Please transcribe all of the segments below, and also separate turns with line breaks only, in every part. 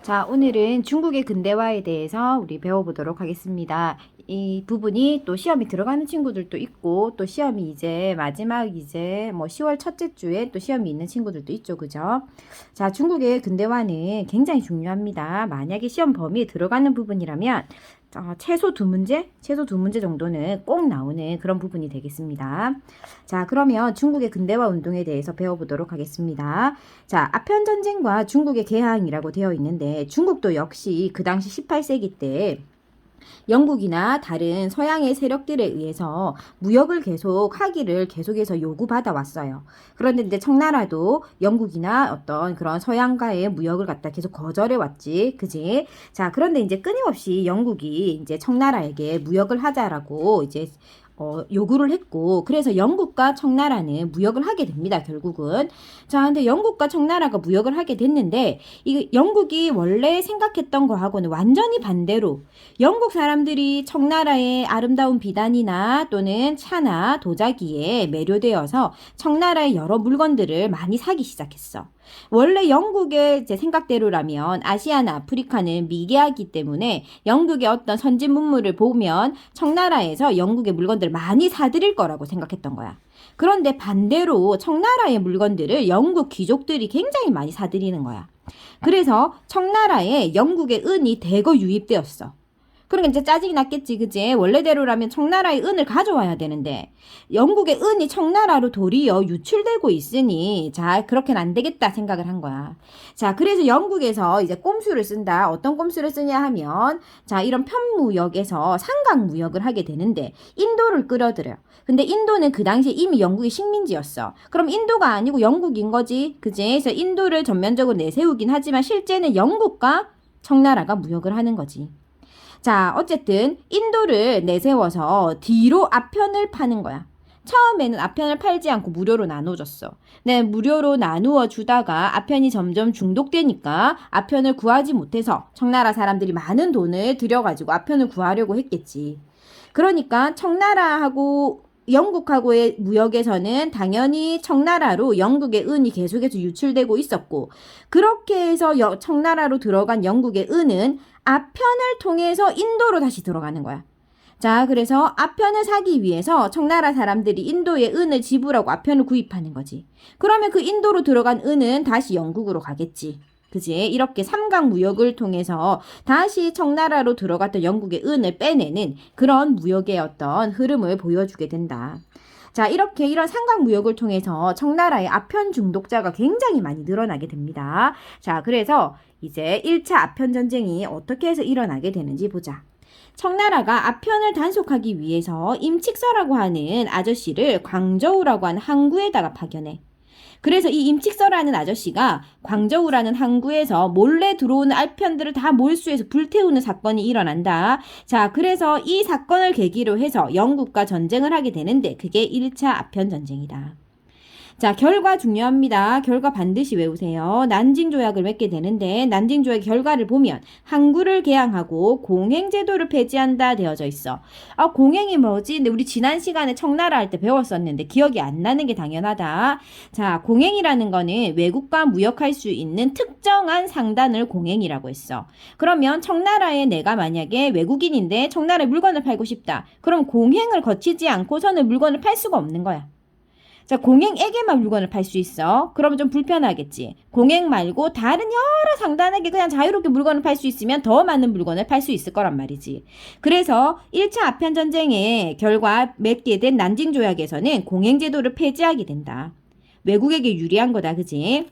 자, 오늘은 중국의 근대화에 대해서 우리 배워보도록 하겠습니다. 이 부분이 또 시험이 들어가는 친구들도 있고, 또 시험이 이제 마지막 이제 뭐 10월 첫째 주에 또 시험이 있는 친구들도 있죠. 그죠? 자, 중국의 근대화는 굉장히 중요합니다. 만약에 시험 범위에 들어가는 부분이라면 최소 두 문제 정도는 꼭 나오는 그런 부분이 되겠습니다. 자, 그러면 중국의 근대화 운동에 대해서 배워보도록 하겠습니다. 자, 아편전쟁과 중국의 개항이라고 되어 있는데 중국도 역시 그 당시 18세기 때 영국이나 다른 서양의 세력들에 의해서 무역을 계속하기를 계속해서 요구받아 왔어요. 그런데 이제 청나라도 영국이나 어떤 그런 서양과의 무역을 갖다 계속 거절해 왔지, 그지? 자, 그런데 이제 끊임없이 영국이 이제 청나라에게 무역을 하자라고 이제 요구를 했고, 그래서 영국과 청나라는 무역을 하게 됩니다, 결국은. 자, 근데 영국과 청나라가 무역을 하게 됐는데, 이 영국이 원래 생각했던 거하고는 완전히 반대로, 영국 사람들이 청나라의 아름다운 비단이나 또는 차나 도자기에 매료되어서 청나라의 여러 물건들을 많이 사기 시작했어. 원래 영국의 제 생각대로라면 아시아나 아프리카는 미개하기 때문에 영국의 어떤 선진 문물을 보면 청나라에서 영국의 물건들을 많이 사들일 거라고 생각했던 거야. 그런데 반대로 청나라의 물건들을 영국 귀족들이 굉장히 많이 사들이는 거야. 그래서 청나라에 영국의 은이 대거 유입되었어. 그러니까 이제 짜증이 났겠지, 그지? 원래대로라면 청나라의 은을 가져와야 되는데 영국의 은이 청나라로 도리어 유출되고 있으니 자, 그렇게는 안 되겠다 생각을 한 거야. 자, 그래서 영국에서 이제 꼼수를 쓴다. 어떤 꼼수를 쓰냐 하면 자, 이런 편무역에서 상강무역을 하게 되는데 인도를 끌어들여. 근데 인도는 그 당시에 이미 영국의 식민지였어. 그럼 인도가 아니고 영국인 거지, 그지? 그래서 인도를 전면적으로 내세우긴 하지만 실제는 영국과 청나라가 무역을 하는 거지. 자, 어쨌든 인도를 내세워서 뒤로 아편을 파는 거야. 처음에는 아편을 팔지 않고 무료로 나눠줬어. 네, 무료로 나누어 주다가 아편이 점점 중독되니까 아편을 구하지 못해서 청나라 사람들이 많은 돈을 들여가지고 아편을 구하려고 했겠지. 그러니까 청나라하고 영국하고의 무역에서는 당연히 청나라로 영국의 은이 계속해서 유출되고 있었고, 그렇게 해서 청나라로 들어간 영국의 은은 아편을 통해서 인도로 다시 들어가는 거야. 자, 그래서 아편을 사기 위해서 청나라 사람들이 인도에 은을 지불하고 아편을 구입하는 거지. 그러면 그 인도로 들어간 은은 다시 영국으로 가겠지. 그지? 이렇게 삼각 무역을 통해서 다시 청나라로 들어갔던 영국의 은을 빼내는 그런 무역의 어떤 흐름을 보여주게 된다. 자, 이렇게 이런 삼각 무역을 통해서 청나라의 아편 중독자가 굉장히 많이 늘어나게 됩니다. 자, 그래서 이제 1차 아편 전쟁이 어떻게 해서 일어나게 되는지 보자. 청나라가 아편을 단속하기 위해서 임칙서라고 하는 아저씨를 광저우라고 하는 항구에다가 파견해. 그래서 이 임칙서라는 아저씨가 광저우라는 항구에서 몰래 들어오는 아편들을 다 몰수해서 불태우는 사건이 일어난다. 자, 그래서 이 사건을 계기로 해서 영국과 전쟁을 하게 되는데 그게 1차 아편 전쟁이다. 자, 결과 중요합니다. 결과 반드시 외우세요. 난징 조약을 맺게 되는데 난징 조약 결과를 보면 항구를 개항하고 공행 제도를 폐지한다 되어져 있어. 아, 공행이 뭐지? 근데 우리 지난 시간에 청나라 할 때 배웠었는데 기억이 안 나는 게 당연하다. 자, 공행이라는 거는 외국과 무역할 수 있는 특정한 상단을 공행이라고 했어. 그러면 청나라에 내가 만약에 외국인인데 청나라에 물건을 팔고 싶다. 그럼 공행을 거치지 않고서는 물건을 팔 수가 없는 거야. 자, 공행에게만 물건을 팔 수 있어. 그러면 좀 불편하겠지. 공행 말고 다른 여러 상단에게 그냥 자유롭게 물건을 팔 수 있으면 더 많은 물건을 팔 수 있을 거란 말이지. 그래서 1차 아편 전쟁의 결과 맺게 된 난징 조약에서는 공행 제도를 폐지하게 된다. 외국에게 유리한 거다, 그지?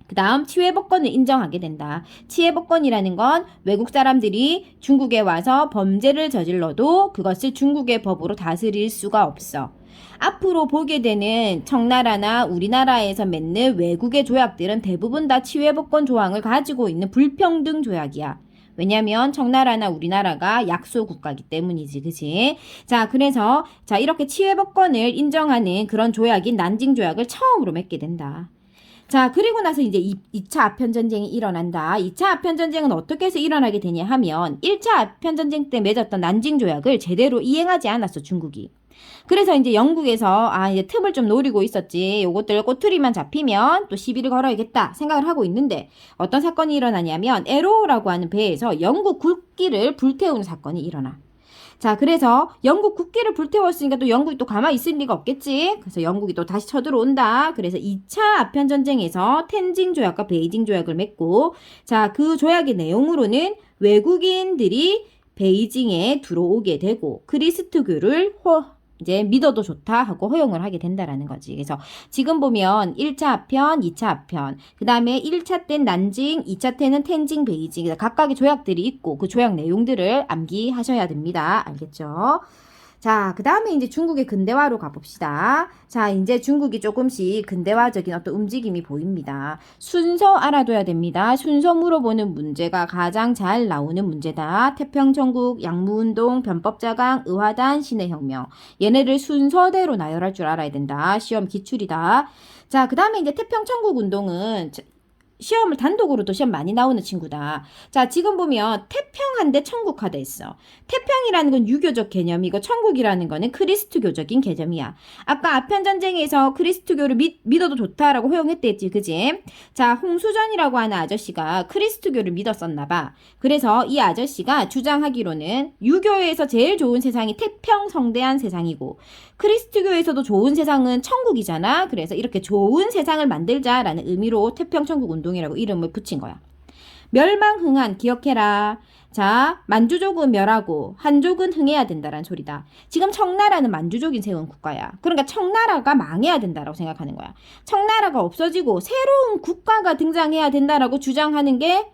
그 다음 치외법권을 인정하게 된다. 치외법권이라는 건 외국 사람들이 중국에 와서 범죄를 저질러도 그것을 중국의 법으로 다스릴 수가 없어. 앞으로 보게 되는 청나라나 우리나라에서 맺는 외국의 조약들은 대부분 다 치외법권 조항을 가지고 있는 불평등 조약이야. 왜냐면 청나라나 우리나라가 약소 국가이기 때문이지, 그치? 자, 그래서 자, 이렇게 치외법권을 인정하는 그런 조약인 난징 조약을 처음으로 맺게 된다. 자, 그리고 나서 이제 2차 아편전쟁이 일어난다. 2차 아편전쟁은 어떻게 해서 일어나게 되냐 하면 1차 아편전쟁 때 맺었던 난징 조약을 제대로 이행하지 않았어, 중국이. 그래서 이제 영국에서 이제 틈을 좀 노리고 있었지. 요것들 꼬투리만 잡히면 또 시비를 걸어야겠다 생각을 하고 있는데 어떤 사건이 일어나냐면 에로라고 하는 배에서 영국 국기를 불태우는 사건이 일어나. 자, 그래서 영국 국기를 불태웠으니까 또 영국이 또 가만히 있을 리가 없겠지. 그래서 영국이 또 다시 쳐들어온다. 그래서 2차 아편전쟁에서 텐진 조약과 베이징 조약을 맺고, 자, 그 조약의 내용으로는 외국인들이 베이징에 들어오게 되고 그리스도교를 이제 믿어도 좋다 하고 허용을 하게 된다라는 거지. 그래서 지금 보면 1차 아편, 2차 아편, 그 다음에 1차 때는 난징, 2차 때는 텐징, 베이징 각각의 조약들이 있고 그 조약 내용들을 암기하셔야 됩니다. 알겠죠? 자, 그 다음에 이제 중국의 근대화로 가봅시다. 자, 이제 중국이 조금씩 근대화적인 어떤 움직임이 보입니다. 순서 알아둬야 됩니다. 순서 물어보는 문제가 가장 잘 나오는 문제다. 태평천국, 양무운동, 변법자강, 의화단, 신해혁명. 얘네를 순서대로 나열할 줄 알아야 된다. 시험 기출이다. 자, 그 다음에 이제 태평천국 운동은 시험을 단독으로도 시험 많이 나오는 친구다. 자, 지금 보면 태평한데 천국화돼 있어. 태평이라는 건 유교적 개념이고 천국이라는 거는 그리스도교적인 개념이야. 아까 아편전쟁에서 그리스도교를 믿어도 좋다라고 허용했댔지, 그지? 자, 홍수전이라고 하는 아저씨가 그리스도교를 믿었었나 봐. 그래서 이 아저씨가 주장하기로는 유교에서 제일 좋은 세상이 태평성대한 세상이고 그리스도교에서도 좋은 세상은 천국이잖아. 그래서 이렇게 좋은 세상을 만들자라는 의미로 태평천국 운동이라고 이름을 붙인 거야. 멸망흥한 기억해라. 자, 만주족은 멸하고 한족은 흥해야 된다라는 소리다. 지금 청나라는 만주족이 세운 국가야. 그러니까 청나라가 망해야 된다라고 생각하는 거야. 청나라가 없어지고 새로운 국가가 등장해야 된다라고 주장하는 게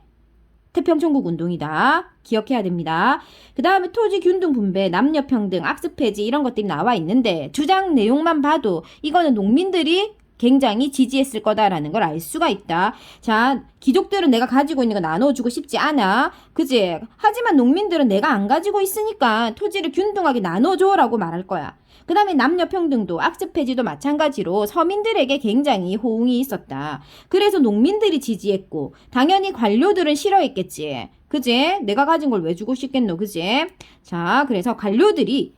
태평천국 운동이다. 기억해야 됩니다. 그 다음에 토지 균등 분배, 남녀 평등, 악습 폐지 이런 것들이 나와 있는데 주장 내용만 봐도 이거는 농민들이 굉장히 지지했을 거다라는 걸 알 수가 있다. 자, 귀족들은 내가 가지고 있는 거 나눠주고 싶지 않아. 그지? 하지만 농민들은 내가 안 가지고 있으니까 토지를 균등하게 나눠줘라고 말할 거야. 그 다음에 남녀평등도 악습 폐지도 마찬가지로 서민들에게 굉장히 호응이 있었다. 그래서 농민들이 지지했고 당연히 관료들은 싫어했겠지. 그지? 내가 가진 걸 왜 주고 싶겠노? 그지? 자, 그래서 관료들이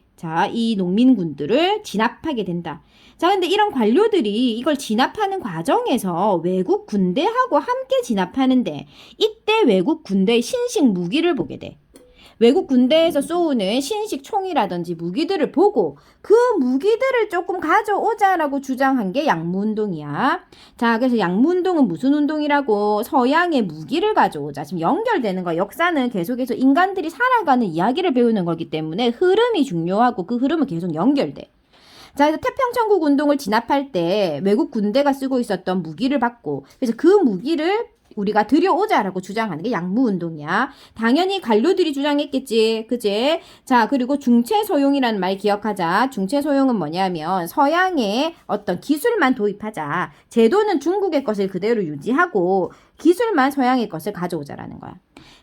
이 농민군들을 진압하게 된다. 자, 근데 이런 관료들이 이걸 진압하는 과정에서 외국 군대하고 함께 진압하는데 이때 외국 군대의 신식 무기를 보게 돼. 외국 군대에서 쏘는 신식 총이라든지 무기들을 보고 그 무기들을 조금 가져오자라고 주장한 게 양무운동이야. 자, 그래서 양무운동은 무슨 운동이라고? 서양의 무기를 가져오자. 지금 연결되는 거야. 역사는 계속해서 인간들이 살아가는 이야기를 배우는 거기 때문에 흐름이 중요하고 그 흐름은 계속 연결돼. 자, 그래서 태평천국 운동을 진압할 때 외국 군대가 쓰고 있었던 무기를 받고 그래서 그 무기를 우리가 들여오자라고 주장하는 게 양무운동이야. 당연히 관료들이 주장했겠지. 그지? 자, 그리고 중체소용이라는 말 기억하자. 중체소용은 뭐냐면 서양의 어떤 기술만 도입하자. 제도는 중국의 것을 그대로 유지하고 기술만 서양의 것을 가져오자라는 거야.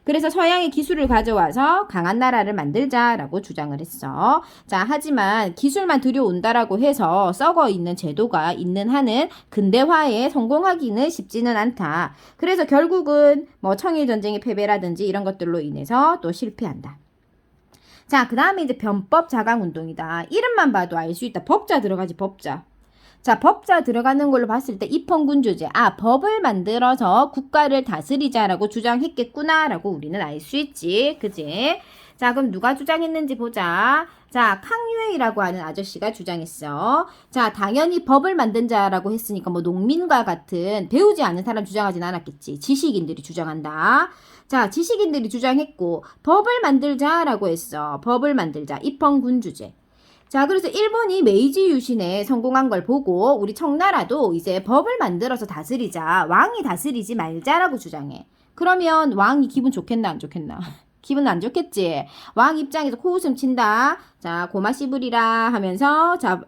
그래서 서양의 기술을 가져와서 강한 나라를 만들자라고 주장을 했어. 자, 하지만 기술만 들여온다라고 해서 썩어 있는 제도가 있는 한은 근대화에 성공하기는 쉽지는 않다. 그래서 결국은 뭐 청일전쟁의 패배라든지 이런 것들로 인해서 또 실패한다. 자, 그 다음에 이제 변법 자강 운동이다. 이름만 봐도 알 수 있다. 법자 들어가지, 법자. 자, 법자 들어가는 걸로 봤을 때 입헌군주제. 법을 만들어서 국가를 다스리자라고 주장했겠구나라고 우리는 알 수 있지. 그지? 자, 그럼 누가 주장했는지 보자. 자, 캉유에이라고 하는 아저씨가 주장했어. 자, 당연히 법을 만든 자라고 했으니까 뭐 농민과 같은 배우지 않은 사람 주장하진 않았겠지. 지식인들이 주장한다. 자, 지식인들이 주장했고 법을 만들자라고 했어. 법을 만들자. 입헌군주제. 자, 그래서 일본이 메이지 유신에 성공한 걸 보고 우리 청나라도 이제 법을 만들어서 다스리자. 왕이 다스리지 말자라고 주장해. 그러면 왕이 기분 좋겠나 안 좋겠나? 기분 안 좋겠지? 왕 입장에서 코웃음 친다. 자, 고마 씨부리라 하면서 자,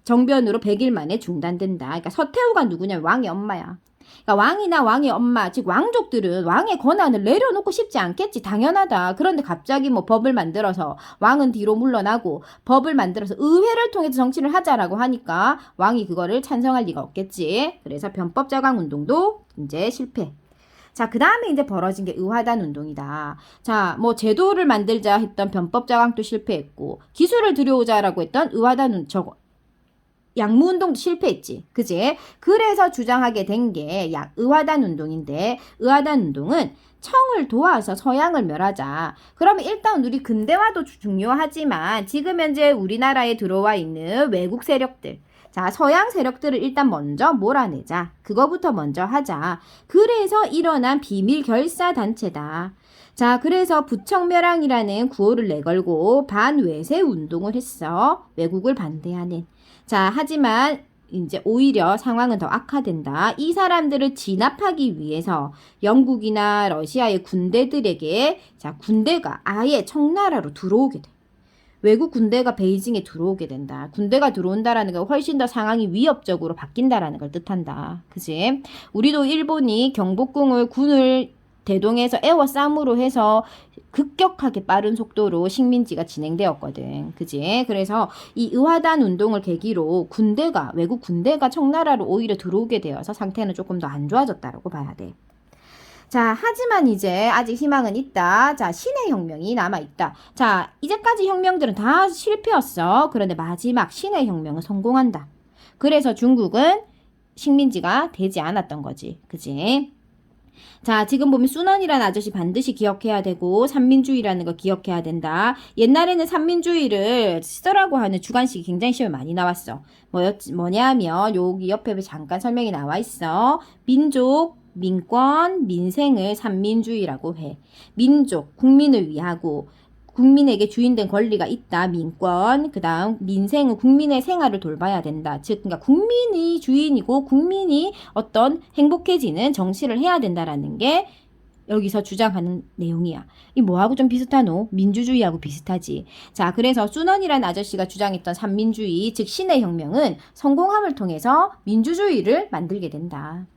정변으로 100일 만에 중단된다. 그러니까 서태후가 누구냐면 왕의 엄마야. 그러니까 왕이나 왕의 엄마, 즉 왕족들은 왕의 권한을 내려놓고 싶지 않겠지. 당연하다. 그런데 갑자기 뭐 법을 만들어서 왕은 뒤로 물러나고 법을 만들어서 의회를 통해서 정치를 하자라고 하니까 왕이 그거를 찬성할 리가 없겠지. 그래서 변법 자강 운동도 이제 실패. 자, 그 다음에 이제 벌어진 게 의화단 운동이다. 자, 뭐 제도를 만들자 했던 변법 자강도 실패했고 기술을 들여오자라고 했던 양무 운동도 실패했지. 그지? 그래서 주장하게 된 게 의화단 운동인데, 의화단 운동은 청을 도와서 서양을 멸하자. 그러면 일단 우리 근대화도 중요하지만 지금 현재 우리나라에 들어와 있는 외국 세력들, 자, 서양 세력들을 일단 먼저 몰아내자. 그거부터 먼저 하자. 그래서 일어난 비밀 결사 단체다. 자, 그래서 부청멸항이라는 구호를 내걸고 반외세 운동을 했어. 외국을 반대하는. 자, 하지만 이제 오히려 상황은 더 악화된다. 이 사람들을 진압하기 위해서 영국이나 러시아의 군대들에게 자, 군대가 아예 청나라로 들어오게 돼. 외국 군대가 베이징에 들어오게 된다. 군대가 들어온다라는 건 훨씬 더 상황이 위협적으로 바뀐다라는 걸 뜻한다. 그지? 우리도 일본이 경복궁을 군을 대동해서 에워싸움으로 해서 급격하게 빠른 속도로 식민지가 진행되었거든. 그지? 그래서 이 의화단 운동을 계기로 외국 군대가 청나라로 오히려 들어오게 되어서 상태는 조금 더 안 좋아졌다라고 봐야 돼. 자, 하지만 이제 아직 희망은 있다. 자, 신의 혁명이 남아있다. 자, 이제까지 혁명들은 다 실패였어. 그런데 마지막 신의 혁명은 성공한다. 그래서 중국은 식민지가 되지 않았던 거지. 그지? 자, 지금 보면 순원이라는 아저씨 반드시 기억해야 되고 삼민주의라는 거 기억해야 된다. 옛날에는 삼민주의를 쓰라고 하는 주관식이 굉장히 시험에 많이 나왔어. 뭐냐면 여기 옆에 잠깐 설명이 나와 있어. 민족, 민권, 민생을 삼민주의라고 해. 민족, 국민을 위하고 국민에게 주인된 권리가 있다. 민권. 그 다음 민생은 국민의 생활을 돌봐야 된다. 즉 그러니까 국민이 주인이고 국민이 어떤 행복해지는 정치를 해야 된다라는 게 여기서 주장하는 내용이야. 이 뭐하고 좀 비슷하노? 민주주의하고 비슷하지. 자, 그래서 순원이라는 아저씨가 주장했던 삼민주의, 즉 신의 혁명은 성공함을 통해서 민주주의를 만들게 된다.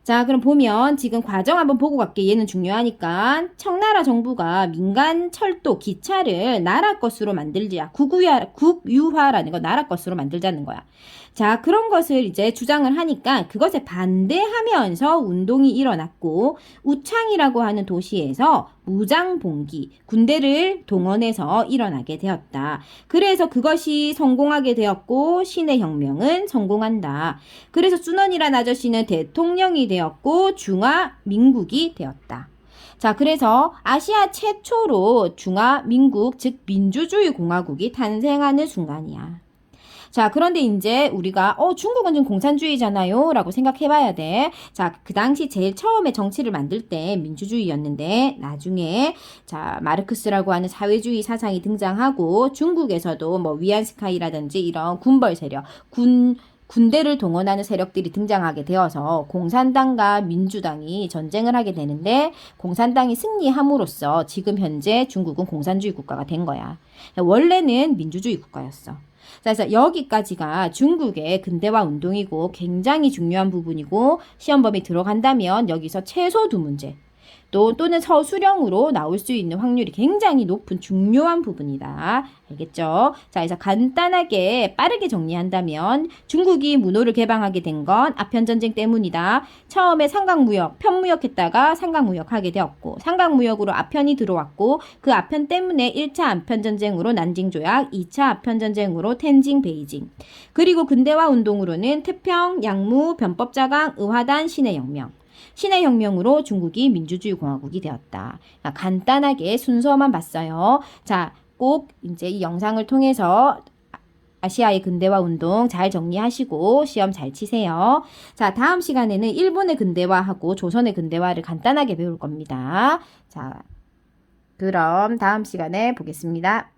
자, 그럼 보면 지금 과정 한번 보고 갈게. 얘는 중요하니까. 청나라 정부가 민간 철도, 기차를 나라 것으로 만들자. 국유화라는 거 나라 것으로 만들자는 거야. 자, 그런 것을 이제 주장을 하니까 그것에 반대하면서 운동이 일어났고 우창이라고 하는 도시에서 무장봉기, 군대를 동원해서 일어나게 되었다. 그래서 그것이 성공하게 되었고 신의 혁명은 성공한다. 그래서 순원이라는 아저씨는 대통령이 되었고 중화민국이 되었다. 자, 그래서 아시아 최초로 중화민국, 즉 민주주의 공화국이 탄생하는 순간이야. 자, 그런데 이제 우리가 중국은 좀 공산주의잖아요 라고 생각해 봐야 돼. 자, 그 당시 제일 처음에 정치를 만들 때 민주주의였는데 나중에 자, 마르크스라고 하는 사회주의 사상이 등장하고 중국에서도 뭐 위안스카이라든지 이런 군벌 세력, 군대를 동원하는 세력들이 등장하게 되어서 공산당과 민주당이 전쟁을 하게 되는데 공산당이 승리함으로써 지금 현재 중국은 공산주의 국가가 된 거야. 원래는 민주주의 국가였어. 그래서 여기까지가 중국의 근대화 운동이고 굉장히 중요한 부분이고 시험 범위 들어간다면 여기서 최소 2문제 또는 서술형으로 나올 수 있는 확률이 굉장히 높은 중요한 부분이다. 알겠죠? 자, 그래서 간단하게 빠르게 정리한다면 중국이 문호를 개방하게 된 건 아편전쟁 때문이다. 처음에 삼강무역, 편무역했다가 삼강무역하게 되었고 삼강무역으로 아편이 들어왔고 그 아편 때문에 1차 아편전쟁으로 난징조약, 2차 아편전쟁으로 텐징, 베이징 그리고 근대화 운동으로는 태평, 양무, 변법자강, 의화단, 신의 혁명 신의 혁명으로 중국이 민주주의 공화국이 되었다. 간단하게 순서만 봤어요. 자, 꼭 이제 이 영상을 통해서 아시아의 근대화 운동 잘 정리하시고 시험 잘 치세요. 자, 다음 시간에는 일본의 근대화하고 조선의 근대화를 간단하게 배울 겁니다. 자, 그럼 다음 시간에 보겠습니다.